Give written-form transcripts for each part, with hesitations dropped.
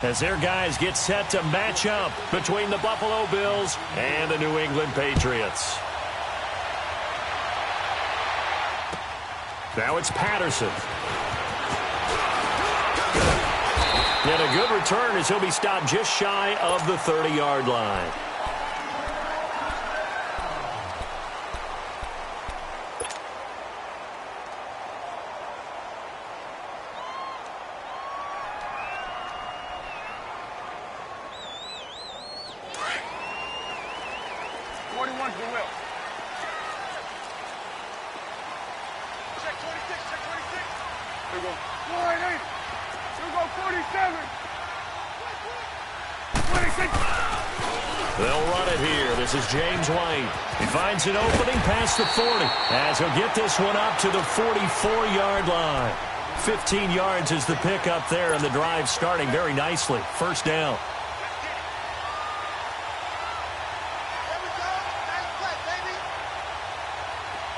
as their guys get set to match up between the Buffalo Bills and the New England Patriots. Now it's Patterson. And a good return as he'll be stopped just shy of the 30-yard line. An opening past the 40 as he'll get this one up to the 44-yard line. 15 yards is the pickup there, and the drive starting very nicely. First down.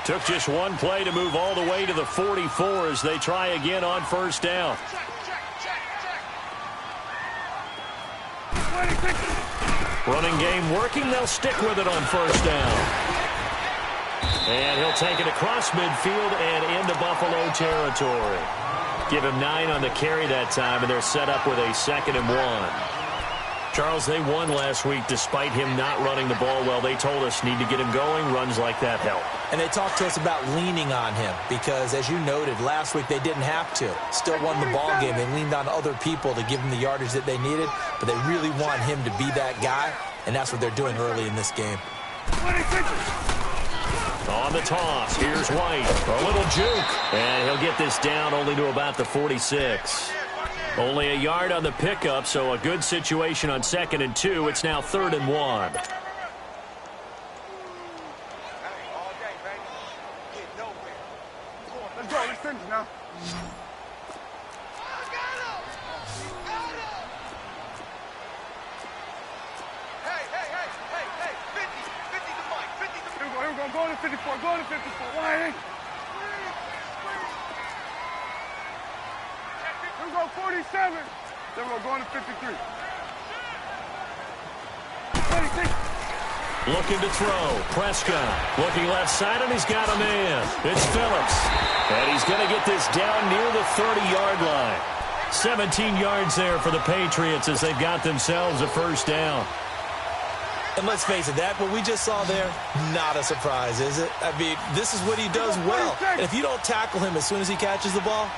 Took just one play to move all the way to the 44 as they try again on first down. Running game working. They'll stick with it on first down. And he'll take it across midfield and into Buffalo territory. Give him 9 on the carry that time, and they're set up with a 2nd and 1. Charles, they won last week despite him not running the ball well. They told us need to get him going. Runs like that help. And they talked to us about leaning on him because, as you noted, last week they didn't have to. Still won the ball game. They leaned on other people to give them the yardage that they needed, but they really want him to be that guy, and that's what they're doing early in this game. On the toss, here's White. A little juke, and he'll get this down only to about the 46. Only a yard on the pickup, so a good situation on 2nd and 2. It's now 3rd and 1. Let's go. Let's finish now. Go to 54, go to 54. Why? Here we go, 47. Then we're going to 53. 26. Looking to throw. Prescott looking left side, and he's got a man. It's Phillips. And he's going to get this down near the 30-yard line. 17 yards there for the Patriots as they've got themselves a first down. And let's face it, that what we just saw there, not a surprise, is it? I mean, this is what he does well. And if you don't tackle him as soon as he catches the ball,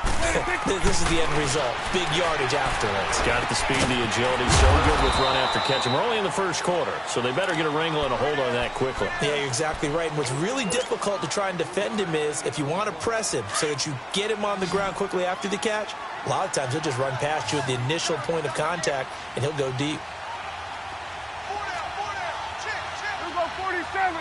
this is the end result. Big yardage afterwards. Got the speed, the agility, so good with run after catch. And we're only in the first quarter, so they better get a wrangle and a hold on that quickly. Yeah, you're exactly right. And what's really difficult to try and defend him is if you want to press him so that you get him on the ground quickly after the catch, a lot of times he'll just run past you at the initial point of contact, and he'll go deep. 47.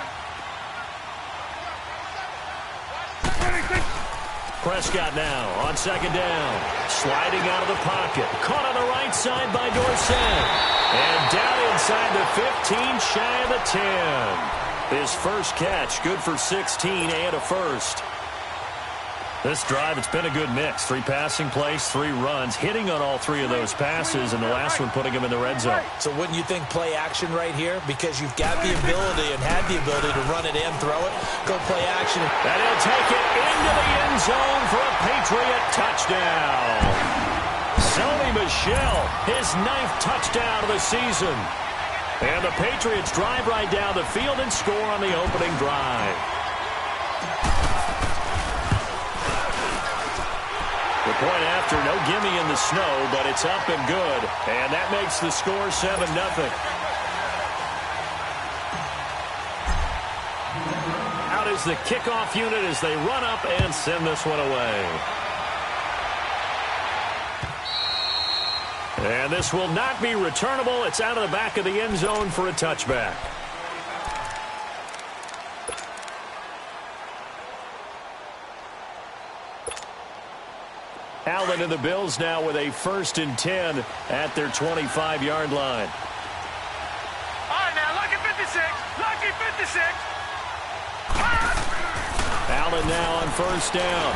Prescott now on 2nd down. Sliding out of the pocket. Caught on the right side by Dorsett. And down inside the 15, shy of the 10. His first catch, good for 16 and a first. This drive, it's been a good mix. 3 passing plays, 3 runs, hitting on all 3 of those passes, and the last one putting him in the red zone. So wouldn't you think play action right here? Because you've got the ability and had the ability to run it and throw it. Go play action. And he'll take it into the end zone for a Patriot touchdown. Sony Michel, his 9th touchdown of the season. And the Patriots drive right down the field and score on the opening drive. The point after, no gimme in the snow, but it's up and good. And that makes the score 7-0. Out is the kickoff unit as they run up and send this one away. And this will not be returnable. It's out of the back of the end zone for a touchback. Allen and the Bills now with a 1st and 10 at their 25-yard line. All right, now, lucky 56. Lucky 56. Allen now on 1st down.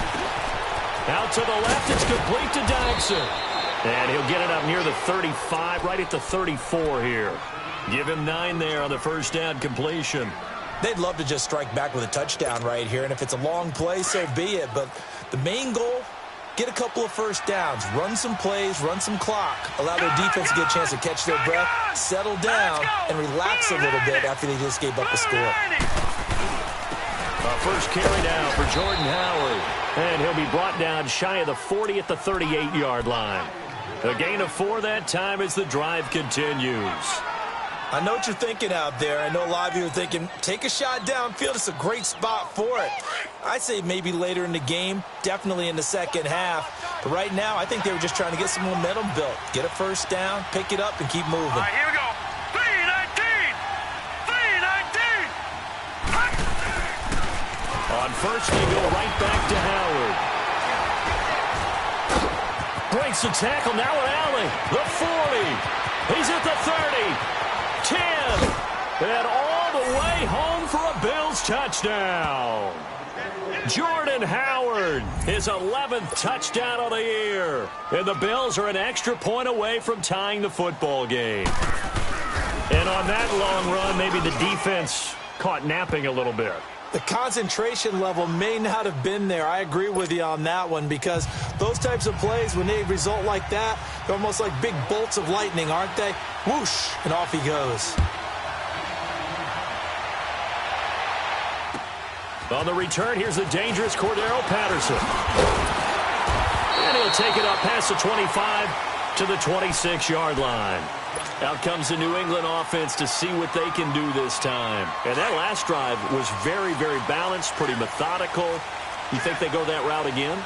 Out to the left, it's complete to Dodson. And he'll get it up near the 35, right at the 34 here. Give him 9 there on the first down completion. They'd love to just strike back with a touchdown right here, and if it's a long play, so be it. But the main goal, get a couple of first downs, run some plays, run some clock, allow their defense to get a chance to catch their breath, settle down, and relax a little bit after they just gave up a score. First carry down for Jordan Howard. And he'll be brought down shy of the 40 at the 38-yard line. A gain of 4 that time as the drive continues. I know what you're thinking out there. I know a lot of you are thinking, take a shot downfield. It's a great spot for it. I'd say maybe later in the game, definitely in the second half. But right now, I think they were just trying to get some momentum built. Get a first down, pick it up, and keep moving. All right, here we go. 3-19. 3-19. On first, they go right back to Howard. Breaks the tackle, now at Alley. The 40. He's at the 30. 10, and all the way home for a Bills touchdown. Jordan Howard, his 11th touchdown of the year. And the Bills are an extra point away from tying the football game. And on that long run, maybe the defense caught napping a little bit. The concentration level may not have been there. I agree with you on that one, because those types of plays, when they result like that, they're almost like big bolts of lightning, aren't they? Whoosh, and off he goes. On the return, here's the dangerous Cordero Patterson. And he'll take it up past the 25 to the 26-yard line. Out comes the New England offense to see what they can do this time. And that last drive was very, very balanced, pretty methodical. You think they go that route again?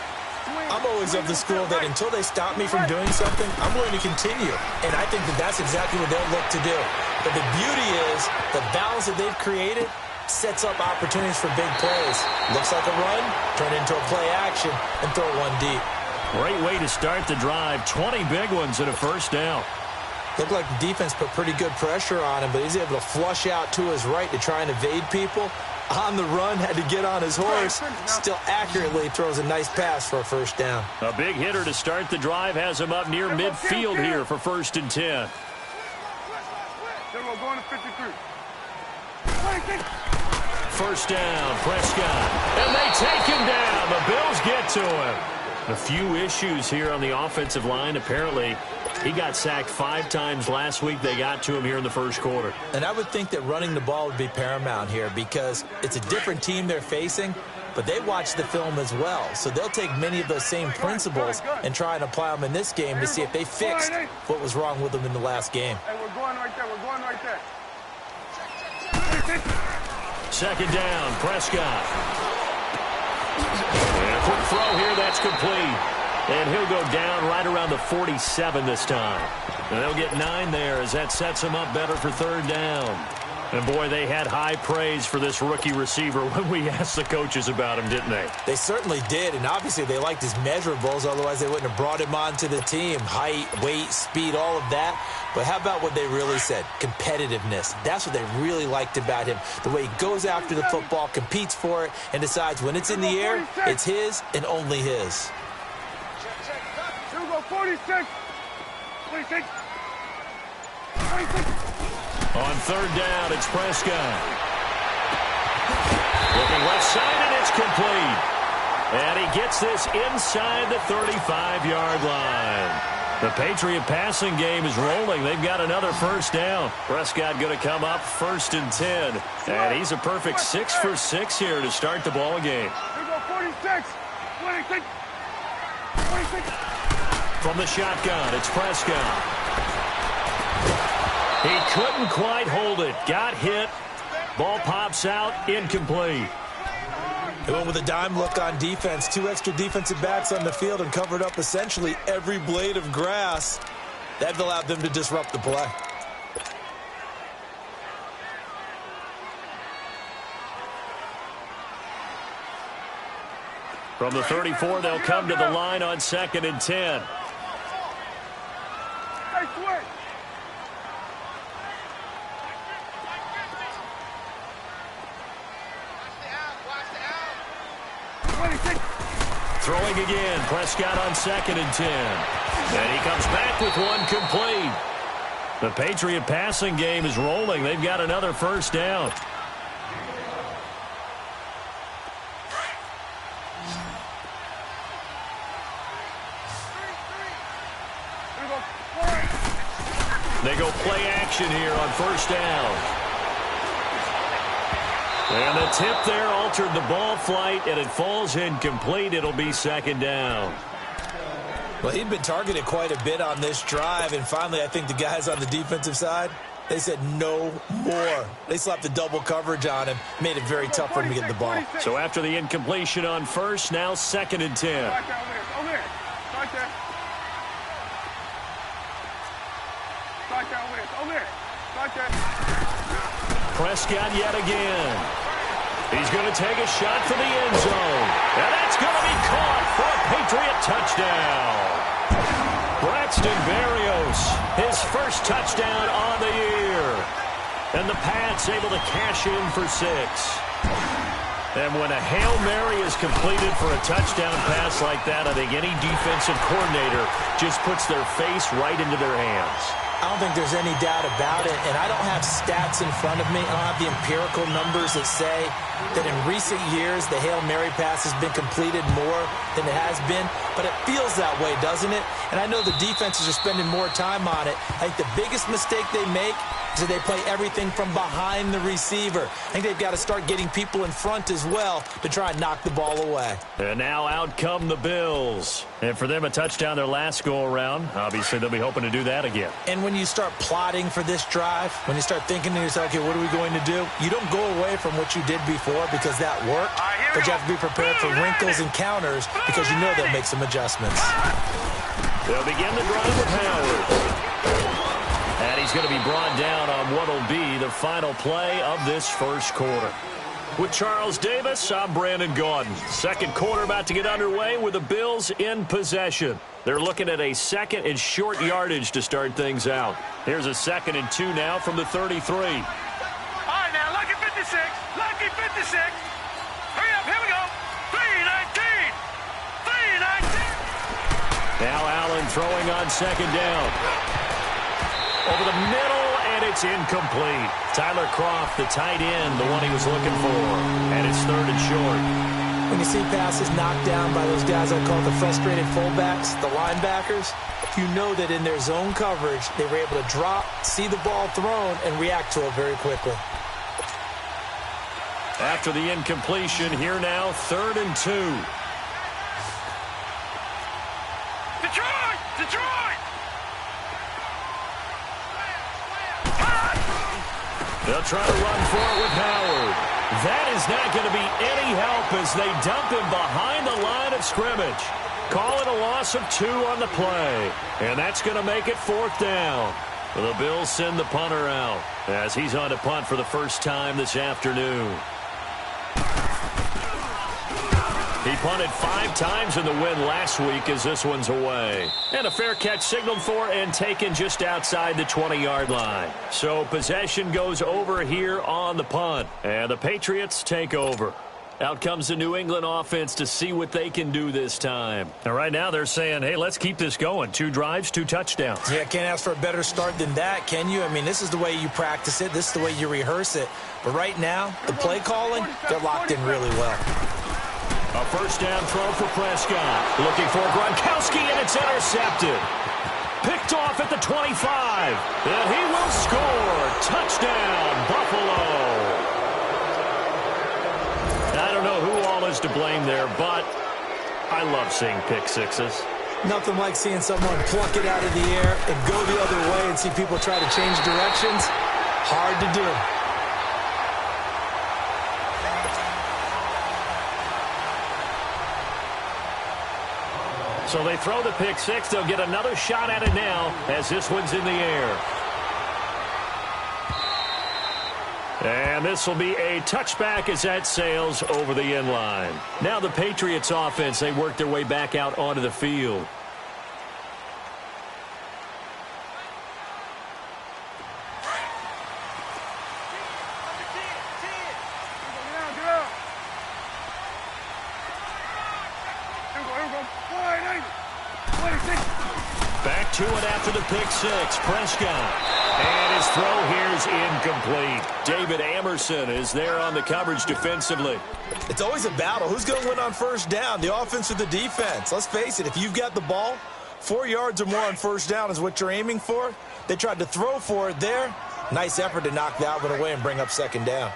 I'm always of the school that until they stop me from doing something, I'm going to continue. And I think that that's exactly what they'll look to do. But the beauty is the balance that they've created sets up opportunities for big plays. Looks like a run, turn into a play action, and throw one deep. Great way to start the drive. 20 big ones and a first down. Looked like the defense put pretty good pressure on him, but he's able to flush out to his right to try and evade people. On the run, had to get on his horse. Still accurately throws a nice pass for a first down. A big hitter to start the drive has him up near midfield here for 1st and 10. Going to 53. First down, Prescott. And they take him down. The Bills get to him. A few issues here on the offensive line. Apparently, he got sacked 5 times last week. They got to him here in the first quarter. And I would think that running the ball would be paramount here, because it's a different team they're facing, but they watch the film as well. So they'll take many of those same principles and try and apply them in this game to see if they fixed what was wrong with them in the last game. Hey, we're going right there. We're going right there. Second down, Prescott. And a quick throw here, that's complete. And he'll go down right around the 47 this time. And they'll get 9 there as that sets him up better for 3rd down. And, boy, they had high praise for this rookie receiver when we asked the coaches about him, didn't they? They certainly did, and obviously they liked his measurables. Otherwise, they wouldn't have brought him onto the team. Height, weight, speed, all of that. But how about what they really said? Competitiveness. That's what they really liked about him. The way he goes after the football, competes for it, and decides when it's in the air, it's his and only his. Here we go, 46. 26. 26. On 3rd down, it's Prescott. Looking left side, and it's complete. And he gets this inside the 35-yard line. The Patriot passing game is rolling. They've got another first down. Prescott going to come up 1st and 10. And he's a perfect 6 for 6 here to start the ball game. Here we go, 46. 26. 26. From the shotgun, it's Prescott. He couldn't quite hold it. Got hit. Ball pops out. Incomplete. They went with a dime look on defense. 2 extra defensive backs on the field and covered up essentially every blade of grass. That allowed them to disrupt the play. From the 34, they'll come to the line on 2nd and 10. Hey, switch. throwing again. Prescott on 2nd and 10. And he comes back with one complete. The Patriot passing game is rolling. They've got another first down. They go play action here on first down. And the tip there altered the ball flight, and it falls incomplete. It'll be 2nd down. Well, he'd been targeted quite a bit on this drive, and finally I think the guys on the defensive side, they said no more. They slapped the double coverage on him, made it very tough for him to get the ball. So after the incompletion on first, now 2nd and 10. Prescott yet again. He's going to take a shot for the end zone. And that's going to be caught for a Patriot touchdown. Braxton Berrios, his first touchdown on the year. And the Pats able to cash in for 6. And when a Hail Mary is completed for a touchdown pass like that, I think any defensive coordinator just puts their face right into their hands. I don't think there's any doubt about it, and I don't have stats in front of me. I don't have the empirical numbers that say that in recent years the Hail Mary pass has been completed more than it has been, but it feels that way, doesn't it? And I know the defenses are spending more time on it. I think the biggest mistake they make is that they play everything from behind the receiver. I think they've got to start getting people in front as well to try and knock the ball away. And now out come the Bills. And for them, a touchdown their last go-around. Obviously, they'll be hoping to do that again. And when you start plotting for this drive, when you start thinking to yourself, okay, what are we going to do? You don't go away from what you did before because that worked, but you have to be prepared for wrinkles and counters because you know they'll make some adjustments. They'll begin the drive with Howard. And he's going to be brought down on what will be the final play of this first quarter. With Charles Davis, I'm Brandon Gaudin. Second quarter about to get underway with the Bills in possession. They're looking at a 2nd and short yardage to start things out. Here's a 2nd and 2 now from the 33. All right, now, lucky 56. Lucky 56. Hurry up, here we go. 319. 319. Now Allen throwing on 2nd down. Over the middle, and it's incomplete. Tyler Kroft, the tight end, the one he was looking for. And it's 3rd and short. When you see passes knocked down by those guys I call the frustrated fullbacks, the linebackers, you know that in their zone coverage, they were able to drop, see the ball thrown, and react to it very quickly. After the incompletion, here now, 3rd and 2. Detroit! Detroit! They'll try to run for it with Howard. That is not going to be any help as they dump him behind the line of scrimmage. Call it a loss of 2 on the play. And that's going to make it 4th down. The Bills send the punter out as he's on to punt for the first time this afternoon. He punted 5 times in the win last week as this one's away. And a fair catch signaled for and taken just outside the 20-yard line. So possession goes over here on the punt. And the Patriots take over. Out comes the New England offense to see what they can do this time. And right now they're saying, hey, let's keep this going. 2 drives, 2 touchdowns. Yeah, can't ask for a better start than that, can you? I mean, this is the way you practice it. This is the way you rehearse it. But right now, the play calling, they're locked in really well. A first down throw for Prescott. Looking for Gronkowski, and it's intercepted. Picked off at the 25. And he will score. Touchdown, Buffalo. I don't know who all is to blame there, but I love seeing pick sixes. Nothing like seeing someone pluck it out of the air and go the other way and see people try to change directions. Hard to do. So they throw the pick six. They'll get another shot at it now as this one's in the air. And this will be a touchback as that sails over the end line. Now the Patriots offense, they work their way back out onto the field. to it after the pick six. Prescott. And his throw here is incomplete. David Amerson is there on the coverage defensively. It's always a battle. Who's going to win on first down, the offense or the defense? Let's face it, if you've got the ball, 4 yards or more on first down is what you're aiming for. They tried to throw for it there. Nice effort to knock that one away and bring up second down.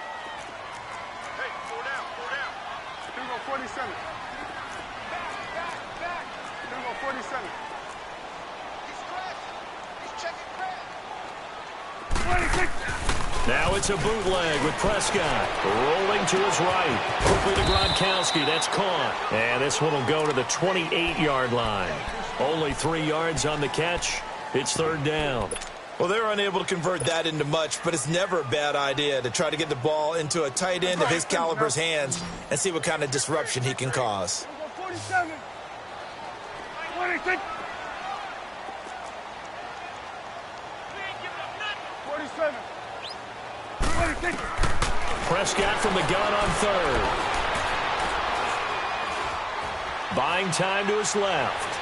Hey, 4 down, 4 down. Here we go, 47. Here we go, 47. He's checking crack. 26. Now it's a bootleg with Prescott. Rolling to his right. Quickly to Gronkowski. That's caught. And this one will go to the 28-yard line. Only 3 yards on the catch. It's third down. Well, they were unable to convert that into much, but it's never a bad idea to try to get the ball into a tight end of his caliber's hands and see what kind of disruption he can cause. 47. 26. 47. 26. Prescott from the gun on third. Buying time to his left.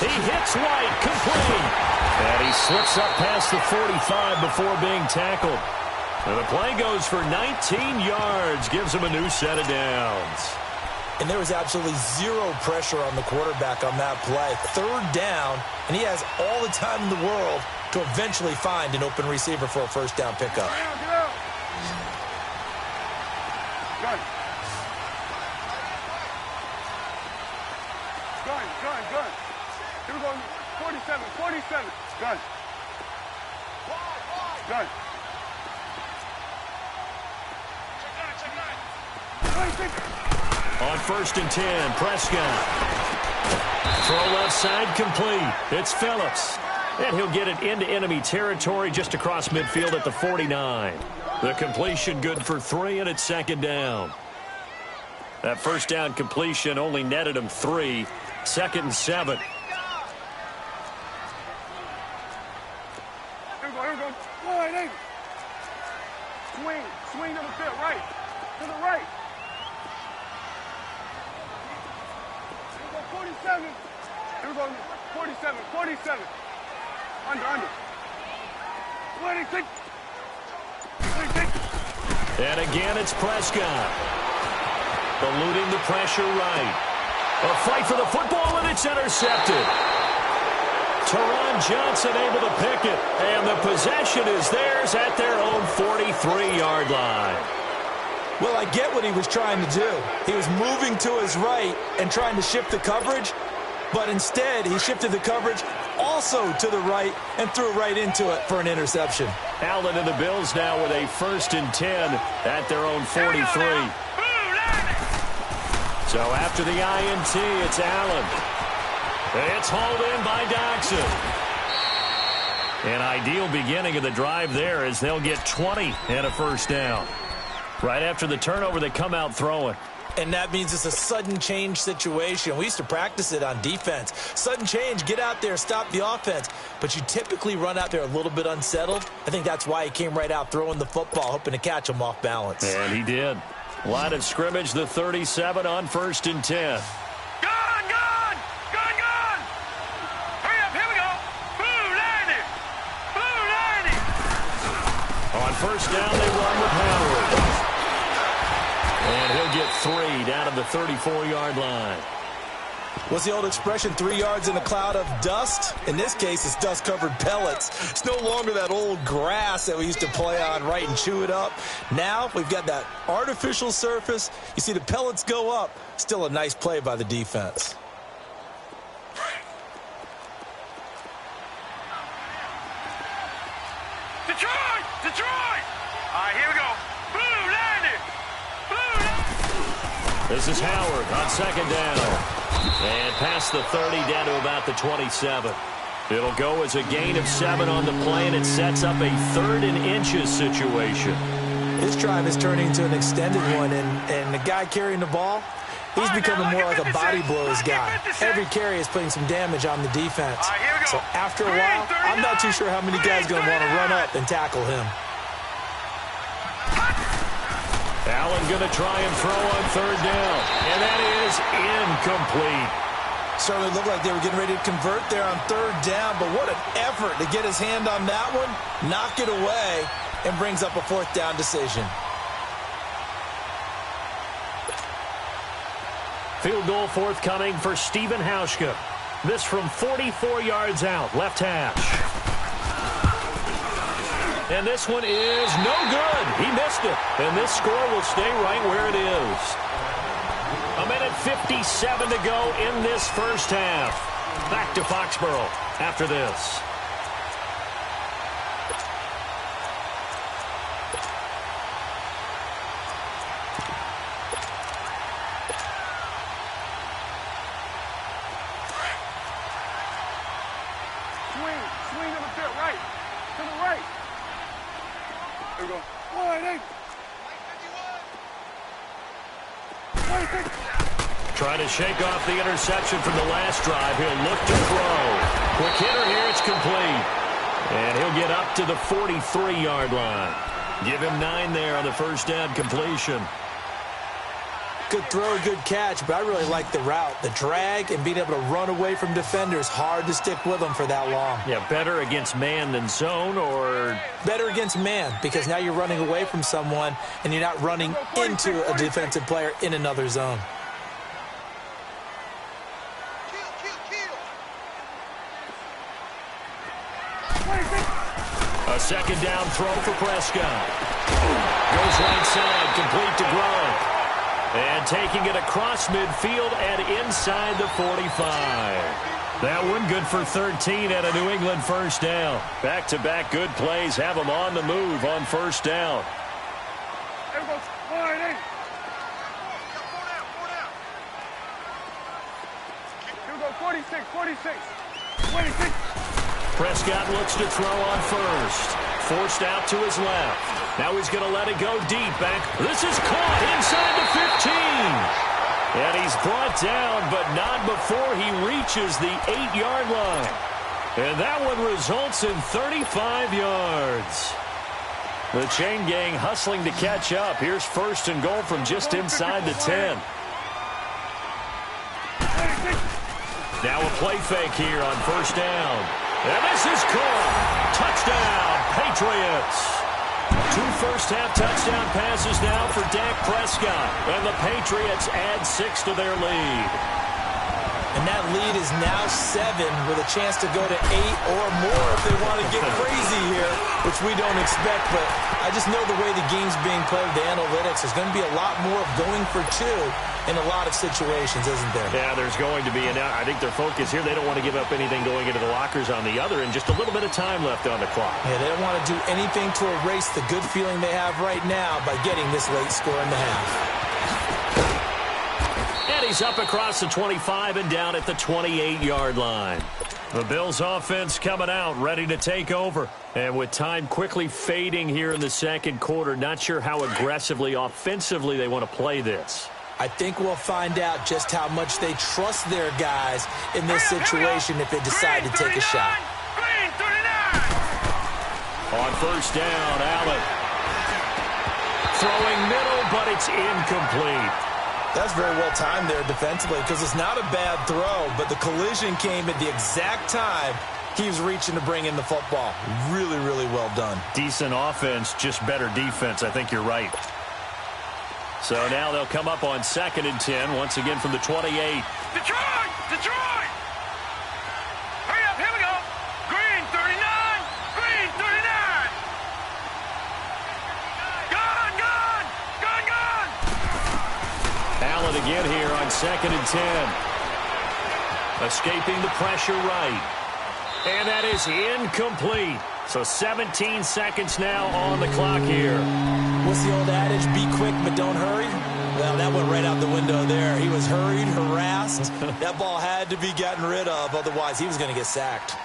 He hits White, complete. And he slips up past the 45 before being tackled. And the play goes for 19 yards, gives him a new set of downs. And there was absolutely zero pressure on the quarterback on that play. Third down, and he has all the time in the world to eventually find an open receiver for a first down pickup. Get out. Gun. Gun. Here we go. 47. Gun. Gun. Check 9. On first and 10, Prescott. Throw left side complete. It's Phillips. And he'll get it into enemy territory just across midfield at the 49. The completion good for 3, and it's second down. That first down completion only netted him 3. Second and 7. Here we go. Wide angle. Swing to the field. Right. To the right. Here we go. 47. Here we go. 47. Under. 26. And again, it's Prescott. Eluding the pressure right. A fight for the football, and it's intercepted. Teron Johnson able to pick it, and the possession is theirs at their own 43-yard line. Well, I get what he was trying to do. He was moving to his right and trying to shift the coverage, but instead he shifted the coverage also to the right and threw right into it for an interception. Allen and the Bills now with a first and 10 at their own 43. So after the INT, it's Allen. It's hauled in by Doxson. An ideal beginning of the drive there as they'll get 20 and a first down. Right after the turnover, they come out throwing. And that means it's a sudden change situation. We used to practice it on defense. Sudden change, get out there, stop the offense. But you typically run out there a little bit unsettled. I think that's why he came right out throwing the football, hoping to catch him off balance. And he did. Line of scrimmage, the 37 on first and 10. Gun! Hurry up, here we go. Blue line. On first down, they run with Howard. And he'll get 3 down to the 34-yard line. What's the old expression, 3 yards in a cloud of dust? In this case, it's dust-covered pellets. It's no longer that old grass that we used to play on, right, and chew it up. Now we've got that artificial surface. You see the pellets go up. Still a nice play by the defense. Detroit! All right, here we go. Blue line. This is Howard on second down. And past the 30 down to about the 27. It'll go as a gain of 7 on the play, and it sets up a 3rd and inches situation. This drive is turning into an extended one, and the guy carrying the ball, he's becoming more like a body blows guy. Every carry is putting some damage on the defense. So after a while, I'm not too sure how many guys are going to want to run up and tackle him. Allen going to try and throw on third down. And that is incomplete. Certainly looked like they were getting ready to convert there on third down, but what an effort to get his hand on that one, knock it away, and brings up a fourth down decision. Field goal forthcoming for Steven Hauschka. This from 44 yards out, left hash. And this one is no good. He missed it. And this score will stay right where it is. A minute 57 to go in this first half. Back to Foxborough after this. Swing to the field, right. To the right. There we go. Wide eight. Trying to shake off the interception from the last drive. He'll look to throw. Quick hitter here. It's complete. And he'll get up to the 43-yard line. Give him 9 there on the first down completion. Good throw, good catch, but I really like the route. The drag and being able to run away from defenders, hard to stick with them for that long. Yeah, better against man than zone, or? Better against man, because now you're running away from someone and you're not running into a defensive player in another zone. A second down throw for Prescott. Goes right side, complete to Gronk. And taking it across midfield and inside the 45. That one good for 13 at a New England first down. Back-to-back good plays have them on the move on first down. There goes 4 and 8. Here we go, 46, 46. 26. Prescott looks to throw on first. Forced out to his left. Now he's going to let it go deep back. This is caught inside the 15. And he's brought down, but not before he reaches the 8-yard line. And that one results in 35 yards. The chain gang hustling to catch up. Here's first and goal from just inside the 10. Now a play fake here on first down. And this is caught. Touchdown, Patriots. 2 first-half touchdown passes now for Dak Prescott. And the Patriots add 6 to their lead. And that lead is now 7 with a chance to go to 8 or more if they want to get crazy here, which we don't expect. But I just know the way the game's being played, the analytics, there's going to be a lot more of going for 2 in a lot of situations, isn't there? Yeah, there's going to be. And I think their focus here, they don't want to give up anything going into the lockers on the other, and just a little bit of time left on the clock. Yeah, they don't want to do anything to erase the good feeling they have right now by getting this late score in the half. And he's up across the 25 and down at the 28-yard line. The Bills offense coming out, ready to take over. And with time quickly fading here in the second quarter, not sure how aggressively, offensively they want to play this. I think we'll find out just how much they trust their guys in this situation if they decide to take a shot. On first down, Allen. Throwing middle, but it's incomplete. That's very well timed there defensively because it's not a bad throw, but the collision came at the exact time he was reaching to bring in the football. Really, really well done. Decent offense, just better defense. I think you're right. So now they'll come up on 2nd and 10, once again from the 28. Detroit! Detroit! Hurry up, here we go. Green, 39. Green, 39. Gone, gone. Gone, gone. Allen again here on 2nd and 10. Escaping the pressure right. And that is incomplete. So 17 seconds now on the clock here. What's the old adage? Be quick, but don't hurry? Well, that went right out the window there. He was hurried, harassed. That ball had to be gotten rid of, otherwise he was going to get sacked.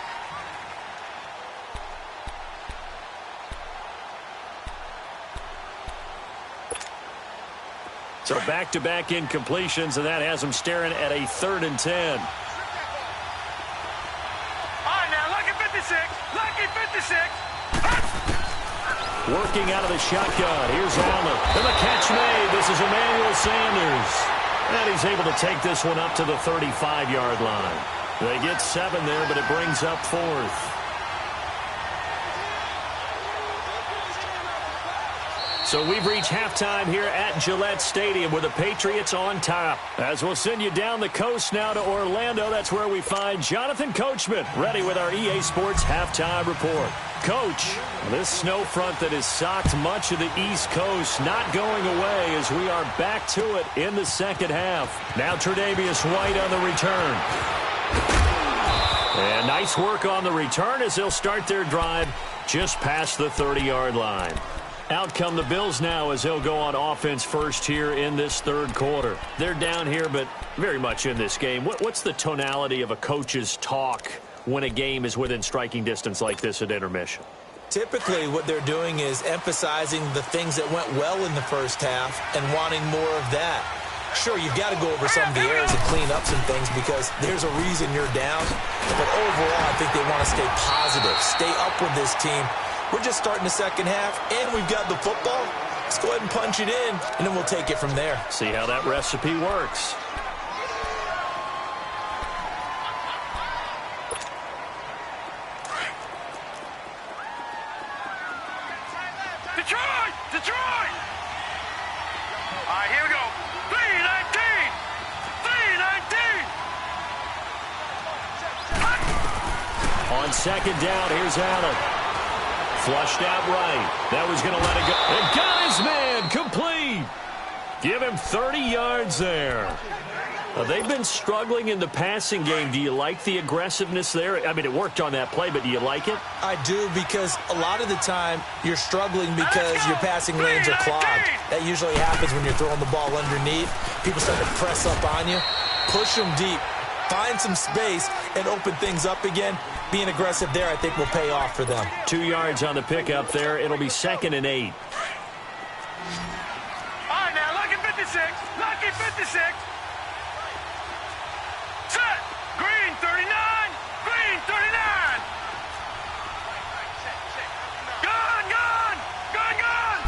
So back-to-back incompletions, and that has them staring at a 3rd and 10. Lucky 56. Working out of the shotgun. Here's Allen. And the catch made. This is Emmanuel Sanders. And he's able to take this one up to the 35-yard line. They get 7 there, but it brings up 4th. So we've reached halftime here at Gillette Stadium with the Patriots on top. As we'll send you down the coast now to Orlando, that's where we find Jonathan Coachman ready with our EA Sports halftime report. Coach, this snow front that has socked much of the East Coast not going away as we are back to it in the second half. Now Tre'Davious White on the return. And nice work on the return as they'll start their drive just past the 30-yard line. Out come the Bills now as they'll go on offense first here in this third quarter. They're down here, but very much in this game. What's the tonality of a coach's talk when a game is within striking distance like this at intermission? Typically, what they're doing is emphasizing the things that went well in the first half and wanting more of that. Sure, you've got to go over some of the errors and clean up some things because there's a reason you're down. But overall, I think they want to stay positive, stay up with this team. We're just starting the second half, and we've got the football. Let's go ahead and punch it in, and then we'll take it from there. See how that recipe works. Detroit! Detroit! All right, here we go. 3-19! 3-19! On second down, here's Allen. Flushed out right. That was going to let it go. And got his man complete. Give him 30 yards there. They've been struggling in the passing game. Do you like the aggressiveness there? I mean, it worked on that play, but do you like it? I do, because a lot of the time you're struggling because your passing lanes are clogged. That usually happens when you're throwing the ball underneath. People start to press up on you. Push them deep. Find some space and open things up again. Being aggressive there, I think, will pay off for them. 2 yards on the pickup there. It'll be 2nd and 8. All right, now, lucky 56. Lucky 56. Set. Green 39. Green 39. Gun, gun. Gun, gun.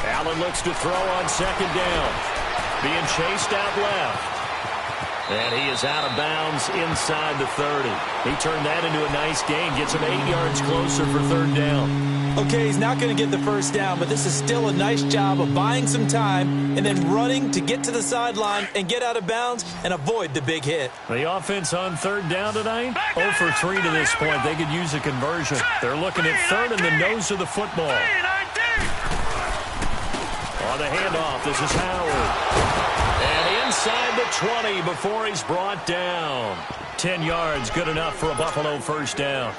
Allen looks to throw on second down. Being chased out left. And he is out of bounds inside the 30. He turned that into a nice gain. Gets him 8 yards closer for third down. Okay, he's not going to get the first down, but this is still a nice job of buying some time and then running to get to the sideline and get out of bounds and avoid the big hit. The offense on third down tonight, 0 for 3 to this point. They could use a conversion. They're looking at third in the nose of the football. On the handoff, this is Howard. And inside the 20 before he's brought down. 10 yards, good enough for a Buffalo first down.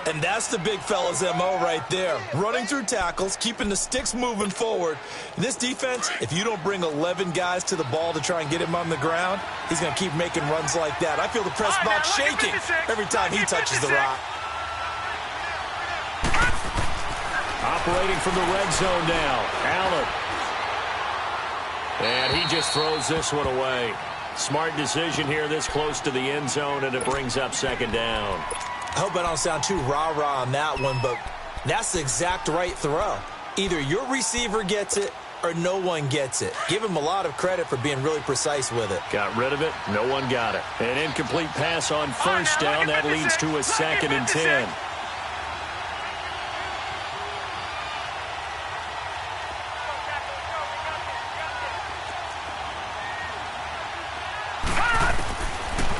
And that's the big fella's MO right there. Running through tackles, keeping the sticks moving forward. This defense, if you don't bring 11 guys to the ball to try and get him on the ground, he's going to keep making runs like that. I feel the press box shaking every time he touches the rock. Operating from the red zone now, Allen. And he just throws this one away. Smart decision here this close to the end zone, and it brings up second down. I hope I don't sound too rah-rah on that one, but that's the exact right throw. Either your receiver gets it or no one gets it. Give him a lot of credit for being really precise with it. Got rid of it. No one got it. An incomplete pass on first down. That leads to a 2nd and 10.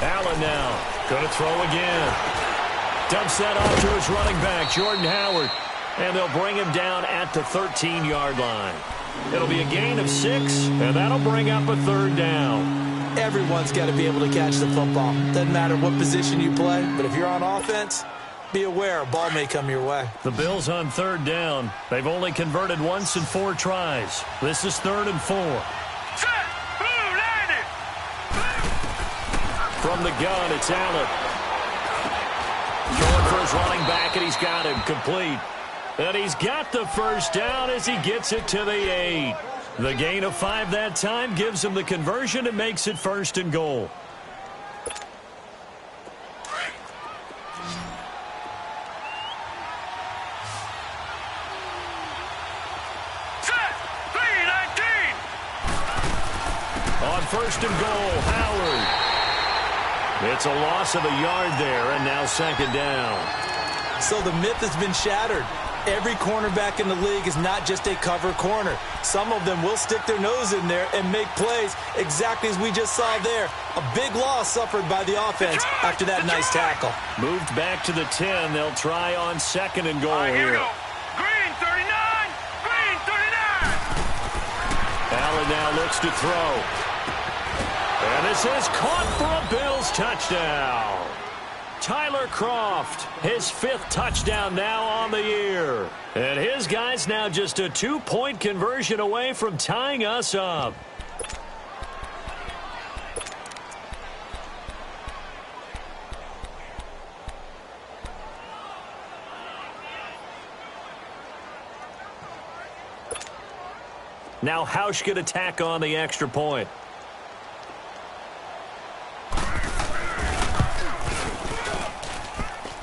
Allen now. Going to throw again. Dumps that off to his running back, Jordan Howard. And they'll bring him down at the 13-yard line. It'll be a gain of 6, and that'll bring up a third down. Everyone's got to be able to catch the football. Doesn't matter what position you play, but if you're on offense, be aware a ball may come your way. The Bills on third down. They've only converted once in 4 tries. This is 3rd and 4. Set. Blue, landed. From the gun, it's Allen. Going for his running back, and he's got him complete. And he's got the first down as he gets it to the 8. The gain of 5 that time gives him the conversion and makes it 1st and goal. Set. 3-19. first and goal. Howard. It's a loss of a yard there, and now second down. So the myth has been shattered. Every cornerback in the league is not just a cover corner. Some of them will stick their nose in there and make plays exactly as we just saw there. A big loss suffered by the offense after that nice tackle. Moved back to the 10. They'll try on second and goal Here we here. go. Green 39. Green 39. Allen now looks to throw. And this is caught for a Bills touchdown. Tyler Kroft, his 5th touchdown now on the year. And his guys now just a 2-point conversion away from tying us up. Now Hausch could attack on the extra point.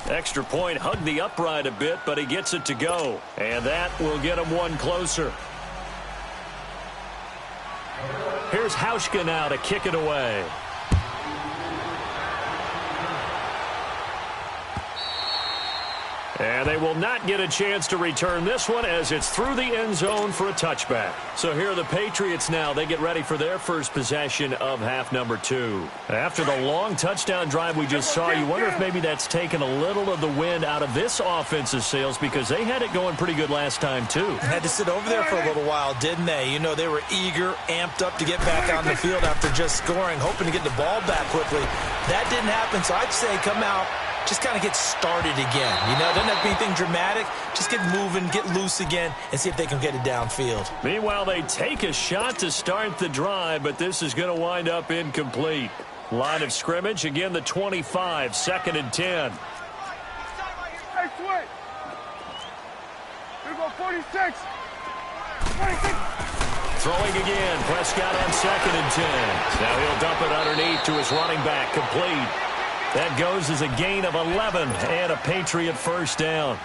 Extra point hugged the upright a bit, but he gets it to go. And that will get him one closer. Here's Hauschka now to kick it away. And they will not get a chance to return this one as it's through the end zone for a touchback. So here are the Patriots now. They get ready for their first possession of half number 2. After the long touchdown drive we just saw, you wonder if maybe that's taken a little of the wind out of this offensive sails because they had it going pretty good last time too. Had to sit over there for a little while, didn't they? You know, they were eager, amped up to get back on the field after just scoring, hoping to get the ball back quickly. That didn't happen, so I'd say come out, just kind of get started again. You know, doesn't have to be anything dramatic. Just get moving, get loose again, and see if they can get it downfield. Meanwhile, they take a shot to start the drive, but this is going to wind up incomplete. Line of scrimmage, again the 25, 2nd and 10. Hey, switch. Here we go, 46. 46. Throwing again, Prescott on 2nd and 10. Now he'll dump it underneath to his running back, complete. That goes as a gain of 11 and a Patriot first down.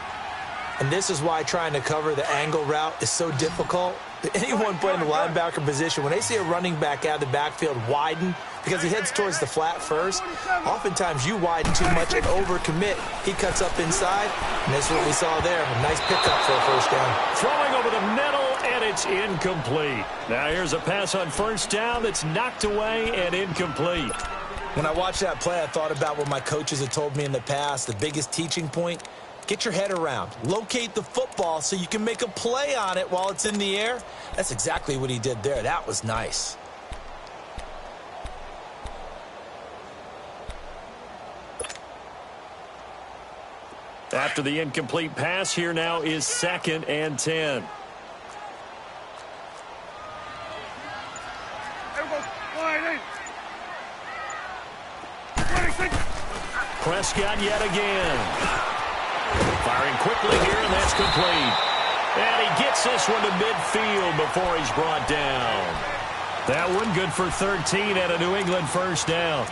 And this is why trying to cover the angle route is so difficult. Anyone playing the linebacker position, when they see a running back out of the backfield widen because he heads towards the flat first, oftentimes you widen too much and overcommit. He cuts up inside, and this is what we saw there. A nice pickup for a first down. Throwing over the middle, and it's incomplete. Now here's a pass on first down that's knocked away and incomplete. When I watched that play, I thought about what my coaches had told me in the past. The biggest teaching point, get your head around. Locate the football so you can make a play on it while it's in the air. That's exactly what he did there. That was nice. After the incomplete pass, here now is 2nd and 10. Prescott yet again. Firing quickly here, and that's complete. And he gets this one to midfield before he's brought down. That one good for 13 and a New England first down.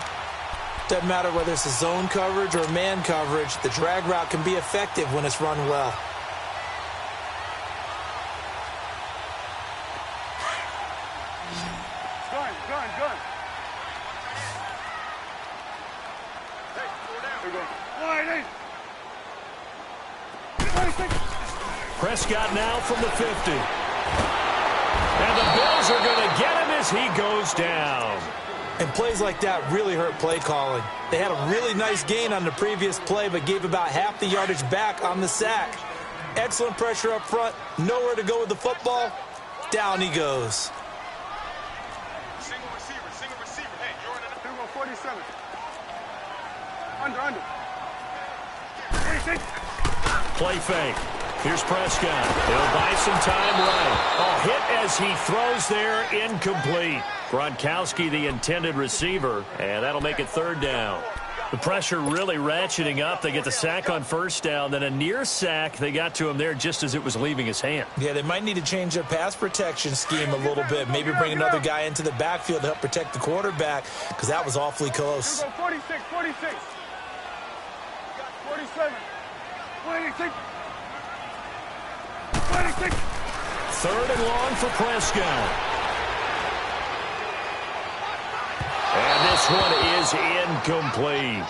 Doesn't matter whether it's a zone coverage or man coverage, the drag route can be effective when it's run well. Gun. Prescott now from the 50. And the Bills are going to get him as he goes down. And plays like that really hurt play calling. They had a really nice gain on the previous play, but gave about half the yardage back on the sack. Excellent pressure up front. Nowhere to go with the football. Down he goes. Single receiver. Hey, you're in the... Here we go, 47. Under. 46. Play fake. Here's Prescott. He'll buy some time right. A hit as he throws there, incomplete. Gronkowski, the intended receiver, and that'll make it 3rd down. The pressure really ratcheting up. They get the sack on first down, then a near sack. They got to him there just as it was leaving his hand. Yeah, they might need to change their pass protection scheme a little bit. Maybe bring another guy into the backfield to help protect the quarterback, because that was awfully close. 46. 47. 26. 3rd and long for Prescott. And this one is incomplete.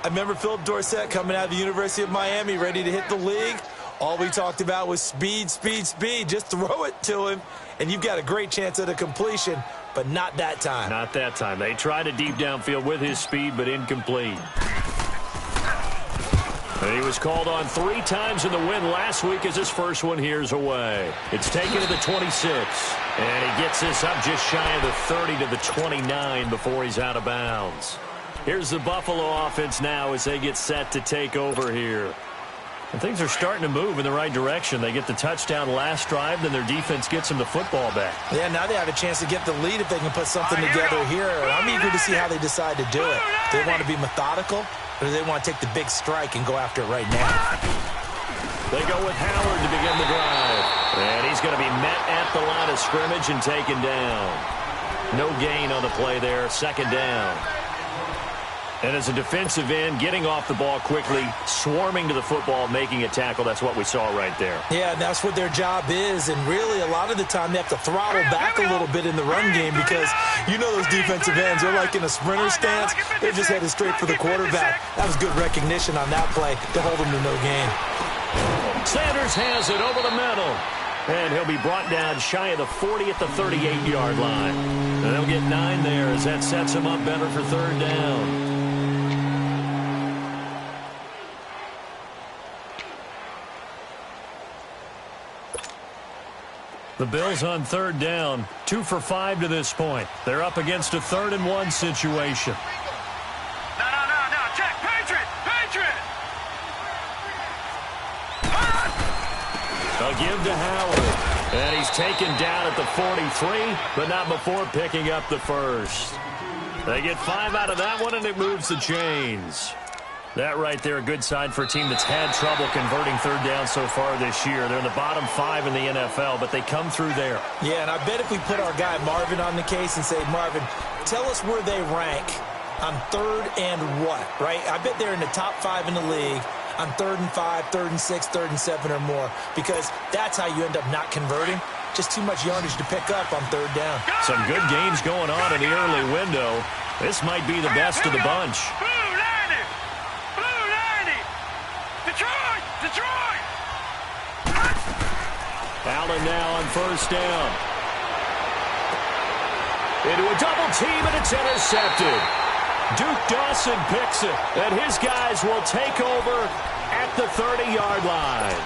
I remember Philip Dorsett coming out of the University of Miami ready to hit the league. All we talked about was speed, speed, speed. Just throw it to him, and you've got a great chance at a completion, but not that time. Not that time. They tried a deep downfield with his speed, but incomplete. And he was called on 3 times in the win last week as his first one here's away. It's taken to the 26, and he gets this up just shy of the 30 to the 29 before he's out of bounds. Here's the Buffalo offense now as they get set to take over here. And things are starting to move in the right direction. They get the touchdown last drive, then their defense gets them the football back. Yeah, now they have a chance to get the lead if they can put something together here. I'm eager to see how they decide to do it. Do they want to be methodical, or do they want to take the big strike and go after it right now? They go with Howard to begin the drive. And he's going to be met at the line of scrimmage and taken down. No gain on the play there, second down. And as a defensive end, getting off the ball quickly, swarming to the football, making a tackle, that's what we saw right there. Yeah, that's what their job is, and really a lot of the time they have to throttle back a little bit in the run game because you know those defensive ends, they're like in a sprinter stance. They're just headed straight for the quarterback. That was good recognition on that play to hold them to no gain. Sanders has it over the middle. And he'll be brought down shy of the 40 at the 38-yard line. And they'll get 9 there as that sets him up better for third down. The Bills on third down, 2 for 5 to this point. They're up against a 3rd and 1 situation. No, check, Patriot! They'll give to Howard. And he's taken down at the 43, but not before picking up the first. They get 5 out of that one, and it moves the chains. That right there, a good sign for a team that's had trouble converting third down so far this year. They're in the bottom 5 in the NFL, but they come through there. Yeah, and I bet if we put our guy Marvin on the case and say, Marvin, tell us where they rank on 3rd and what, right? I bet they're in the top 5 in the league on 3rd and 5, 3rd and 6, 3rd and 7 or more, because that's how you end up not converting. Just too much yardage to pick up on 3rd down. Some good games going on in the early window. This might be the best of the bunch. Detroit! Allen now on first down. Into a double team, and it's intercepted. Duke Dawson picks it, and his guys will take over at the 30-yard line.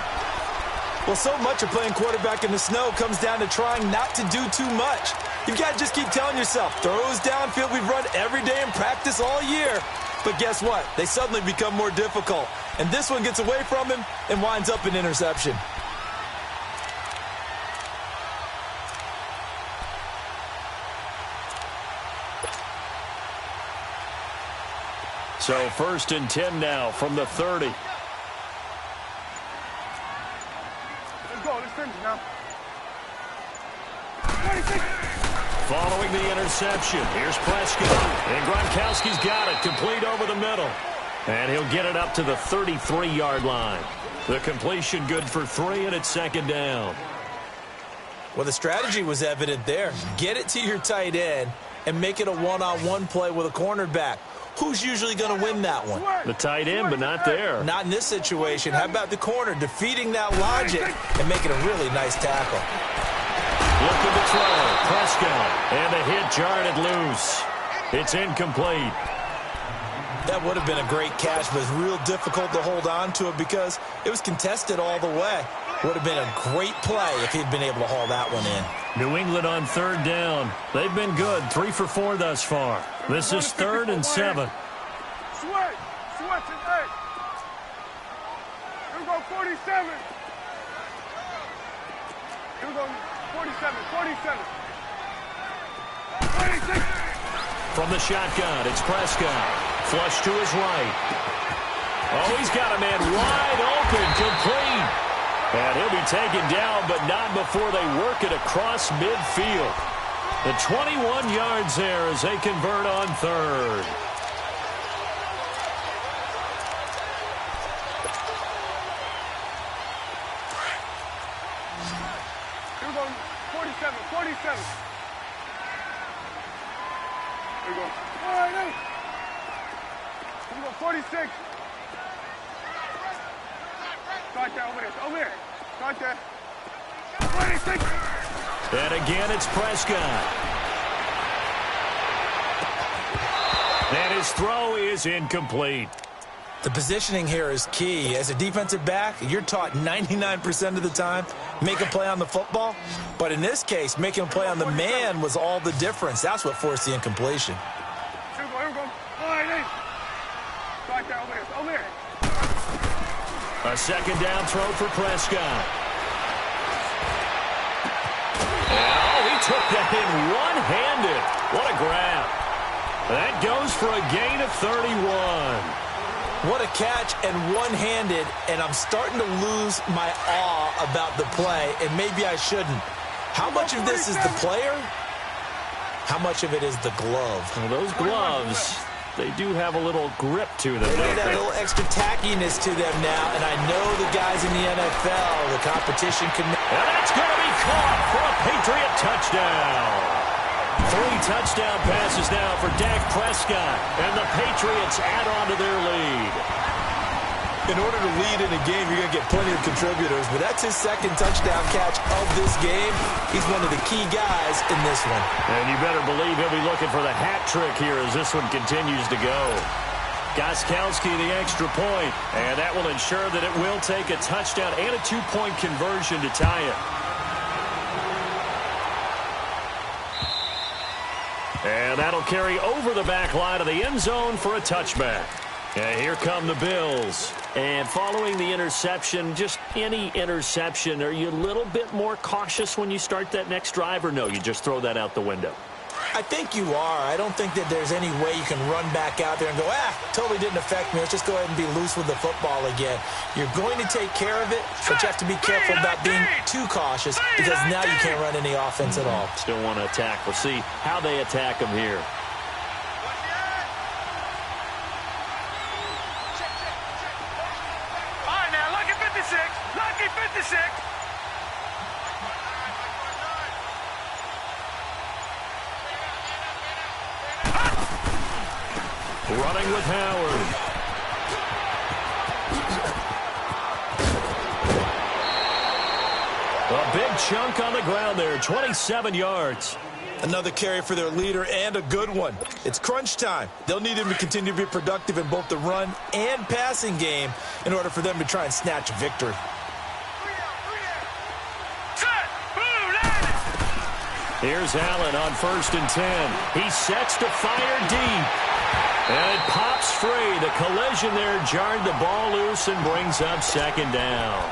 Well, so much of playing quarterback in the snow comes down to trying not to do too much. You've got to just keep telling yourself, throws downfield we've run every day in practice all year. But guess what? They suddenly become more difficult. And this one gets away from him and winds up an interception. So 1st and 10 now from the 30. Let's go. Let's finish now. 26. Following the interception, here's Prescott. And Gronkowski's got it, complete over the middle. And he'll get it up to the 33-yard line. The completion good for 3, and it's 2nd down. Well, the strategy was evident there. Get it to your tight end and make it a one-on-one play with a cornerback. Who's usually going to win that one? The tight end, but not there. Not in this situation. How about the corner defeating that logic and making a really nice tackle? Looking to throw. Prescott. And the hit jarred it loose. It's incomplete. That would have been a great catch, but it's real difficult to hold on to it because it was contested all the way. Would have been a great play if he'd been able to haul that one in. New England on 3rd down. They've been good, 3 for 4 thus far. This is 3rd and 7. Switch and 8. Here we go, 47. Here we go, 47. 26. From the shotgun, it's Prescott. Flush to his right. Oh, he's got a man wide open, complete. And he'll be taken down, but not before they work it across midfield. The 21 yards there as they convert on 3rd. Here we go, 47. There you go. All right, hey. Here we go, 46. Start there, over there. Over there. Start there. 26. And again, it's Prescott. And his throw is incomplete. The positioning here is key. As a defensive back, you're taught 99% of the time, make a play on the football. But in this case, making a play on the man was all the difference. That's what forced the incompletion. Here we go, here we go. All right, hey. Start there, over there. Over there. A second down throw for Prescott. And, he took that in one-handed. What a grab. That goes for a gain of 31. What a catch and one-handed, and I'm starting to lose my awe about the play, and maybe I shouldn't. How much of this is the player? How much of it is the glove? Well, those gloves, they do have a little grip to them. They got a little extra tackiness to them now, and I know the guys in the NFL, the competition can... And that's going to be caught for a Patriot touchdown. 3 touchdown passes now for Dak Prescott, and the Patriots add on to their lead. In order to lead in a game, you're going to get plenty of contributors, but that's his second touchdown catch of this game. He's one of the key guys in this one. And you better believe he'll be looking for the hat trick here as this one continues to go. Gostkowski the extra point, and that will ensure that it will take a touchdown and a 2-point conversion to tie it. And that'll carry over the back line of the end zone for a touchback. And here come the Bills. And following the interception, just any interception, are you a little bit more cautious when you start that next drive, or no, you just throw that out the window? I think you are. I don't think that there's any way you can run back out there and go, totally didn't affect me. Let's just go ahead and be loose with the football again. You're going to take care of it, but you have to be careful about being too cautious because now you can't run any offense at all. Still want to attack. We'll see how they attack them here. All right, now, lucky 56. Lucky 56. Running with Howard. A big chunk on the ground there, 27 yards. Another carry for their leader and a good one. It's crunch time. They'll need him to continue to be productive in both the run and passing game in order for them to try and snatch a victory. Here's Allen on 1st and 10. He sets to fire deep. And it pops free. The collision there jarred the ball loose and brings up 2nd down.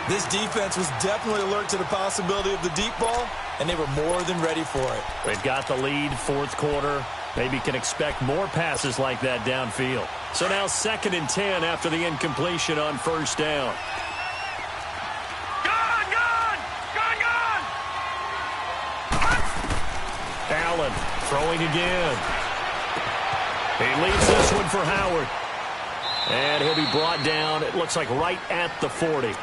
This defense was definitely alert to the possibility of the deep ball, and they were more than ready for it. They've got the lead, 4th quarter. Maybe can expect more passes like that downfield. So now 2nd and 10 after the incompletion on 1st down. Allen throwing again. He leads this one for Howard. And he'll be brought down, it looks like right at the 40.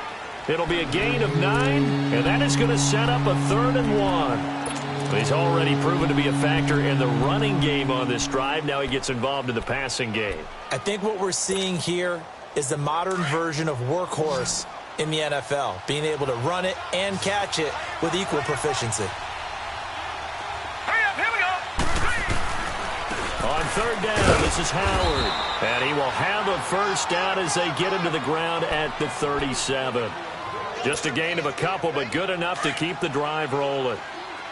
It'll be a gain of 9, and that is going to set up a 3rd and 1. He's already proven to be a factor in the running game on this drive. Now he gets involved in the passing game. I think what we're seeing here is the modern version of workhorse in the NFL, being able to run it and catch it with equal proficiency. On 3rd down, this is Howard. And he will have a 1st down as they get him to the ground at the 37. Just a gain of a couple, but good enough to keep the drive rolling.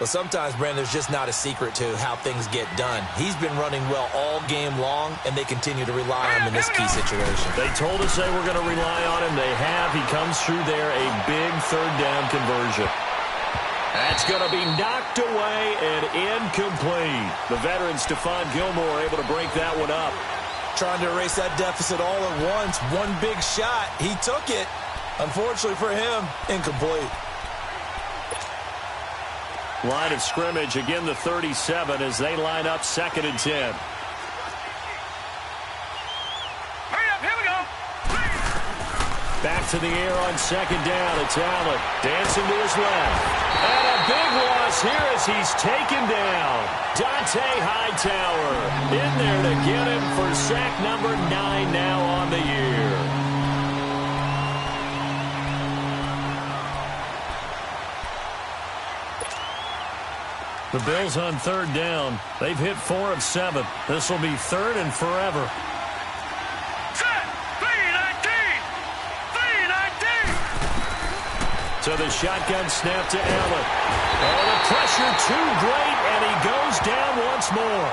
Well, sometimes, Brandon, there's just not a secret to how things get done. He's been running well all game long, and they continue to rely on him in this key situation. They told us they were going to rely on him. They have. He comes through there, a big 3rd down conversion. That's going to be knocked away and incomplete. The veteran Stephon Gilmore able to break that one up. Trying to erase that deficit all at once. One big shot. He took it. Unfortunately for him, incomplete. Line of scrimmage, again the 37 as they line up 2nd and 10. Hurry up, here we go. Back to the air on second down. It's Allen dancing to his left. And a big loss here as he's taken down. Dante Hightower in there to get him for sack number 9 now on the year. The Bills on third down. They've hit 4 of 7. This will be third and forever. So the shotgun snap to Allen. Oh, the pressure too great, and he goes down once more.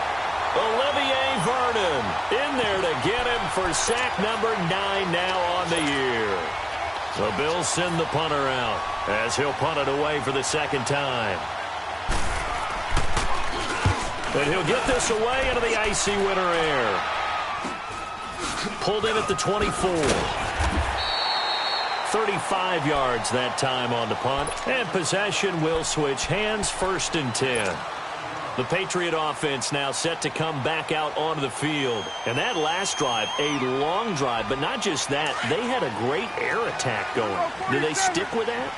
Olivier Vernon in there to get him for sack number 9 now on the year. The Bills send the punter out as he'll punt it away for the second time. And he'll get this away into the icy winter air. Pulled in at the 24. 35 yards that time on the punt. And possession will switch hands, 1st and 10. The Patriot offense now set to come back out onto the field. And that last drive, a long drive, but not just that. They had a great air attack going. Do they stick with that?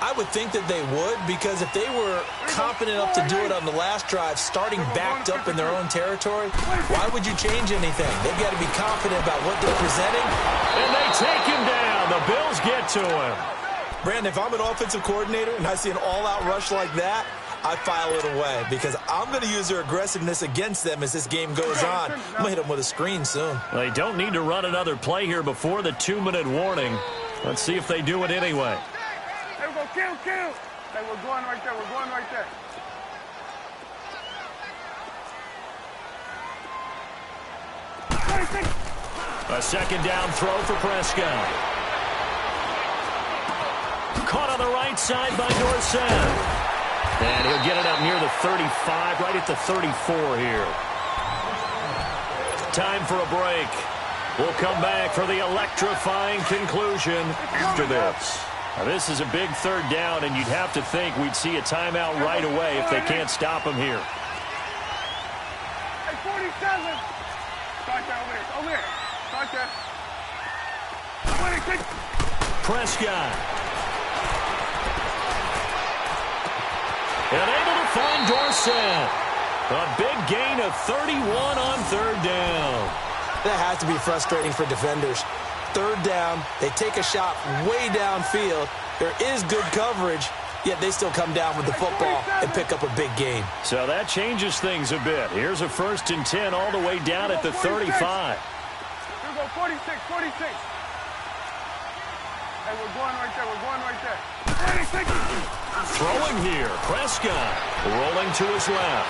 I would think that they would, because if they were confident enough to do it on the last drive, starting backed up in their own territory, why would you change anything? They've got to be confident about what they're presenting. And they take him down. The Bills get to him. Brandon, if I'm an offensive coordinator and I see an all-out rush like that, I file it away, because I'm going to use their aggressiveness against them as this game goes on. I'm going to hit them with a screen soon. They don't need to run another play here before the 2-minute warning. Let's see if they do it anyway. Kill. Hey, we're going right there. We're going right there. A second down throw for Prescott. Caught on the right side by Dorsett. And he'll get it up near the 35, right at the 34 here. Time for a break. We'll come back for the electrifying conclusion after this. Now, this is a big third down, and you'd have to think we'd see a timeout right away if they can't stop him here. Hey, 47. Start there, over there. Start there. 26. Prescott. And able to find Dorsett. A big gain of 31 on third down. That has to be frustrating for defenders. Third down, they take a shot way downfield. There is good coverage, yet they still come down with the football and pick up a big gain. So that changes things a bit. Here's a 1st and 10 all the way down at the 35. Here we go, 46. Hey, we're going right there. 46. Throwing here, Prescott rolling to his left.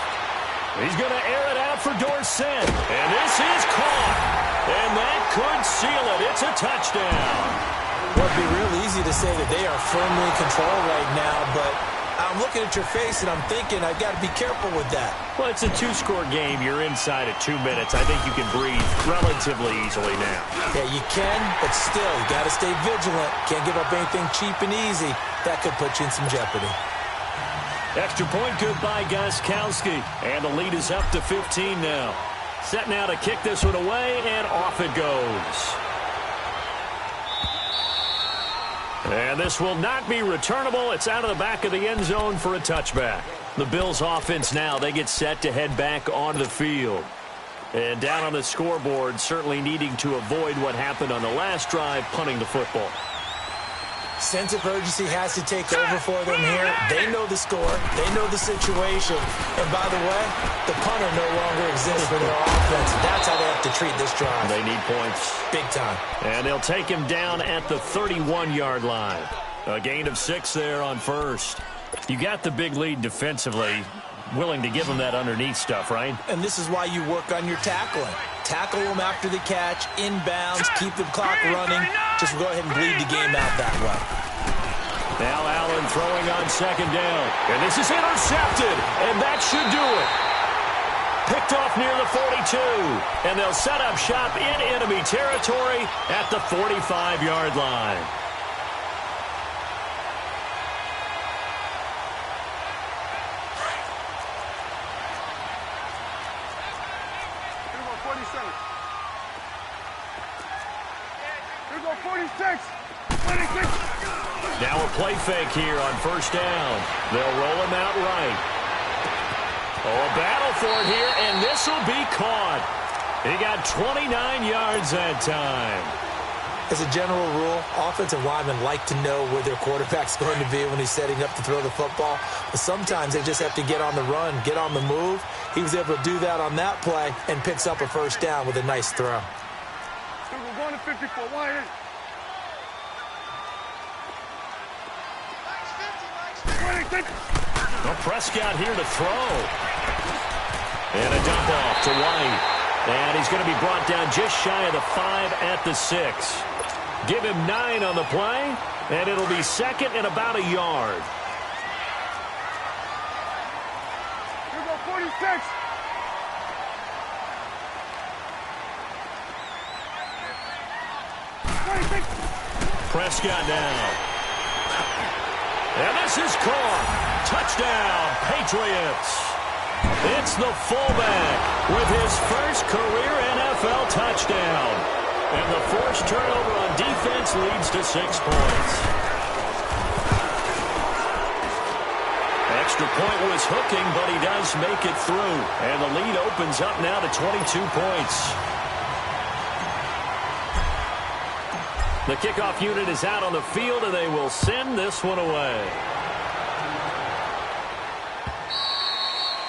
He's going to air it out for Dorsett, and this is caught. And that could seal it. It's a touchdown. Well, it'd be real easy to say that they are firmly in control right now, but I'm looking at your face and I'm thinking I've got to be careful with that. Well, it's a 2-score game. You're inside at 2 minutes. I think you can breathe relatively easily now. Yeah, you can, but still, you got to stay vigilant. Can't give up anything cheap and easy. That could put you in some jeopardy. Extra point good by Gostkowski. And the lead is up to 15 now. Set now to kick this one away, and off it goes. And this will not be returnable. It's out of the back of the end zone for a touchback. The Bills offense now, they get set to head back onto the field. And down on the scoreboard, certainly needing to avoid what happened on the last drive, punting the football. Sense of urgency has to take over for them here. They know the score. They know the situation. And by the way, the punter no longer exists for their offense. That's how they have to treat this drive. They need points. Big time. And they'll take him down at the 31-yard line. A gain of 6 there on first. You got the big lead defensively. Willing to give them that underneath stuff, right? And this is why you work on your tackling. Tackle them after the catch, inbounds, keep the clock running. Just go ahead and bleed the game out that way. Now Allen throwing on second down. And this is intercepted. And that should do it. Picked off near the 42. And they'll set up shop in enemy territory at the 45-yard line. Here we go, 46. Now a play fake here on first down. They'll roll him out right. Oh, a battle for it here, and this will be caught. He got 29 yards that time. As a general rule, offensive linemen like to know where their quarterback's going to be when he's setting up to throw the football. But sometimes they just have to get on the run, get on the move. He was able to do that on that play and picks up a first down with a nice throw. We're going to 54. Why? Well, Prescott here to throw. And a dump off to White. And he's going to be brought down just shy of the 5 at the 6. Give him 9 on the play, and it'll be second and about a yard. Here we go, 46. Prescott now. And this is caught. Touchdown, Patriots. It's the fullback with his first career NFL touchdown. And the forced turnover on defense leads to 6 points. Extra point was hooking, but he does make it through. And the lead opens up now to 22 points. The kickoff unit is out on the field, and they will send this one away.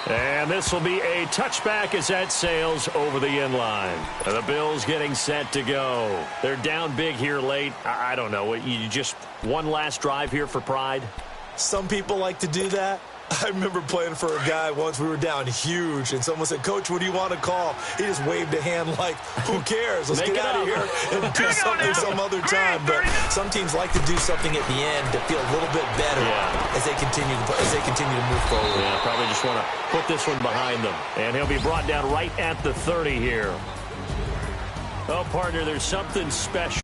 And this will be a touchback as that sails over the end line. The Bills getting set to go. They're down big here late. I don't know. You just one last drive here for pride? Some people like to do that. I remember playing for a guy once. We were down huge, and someone said, "Coach, what do you want to call?" He just waved a hand like, "Who cares? Let's get out of here and do something some other time." But some teams like to do something at the end to feel a little bit better as they continue to move forward. Yeah, probably just want to put this one behind them. And he'll be brought down right at the 30 here. Oh, partner, there's something special.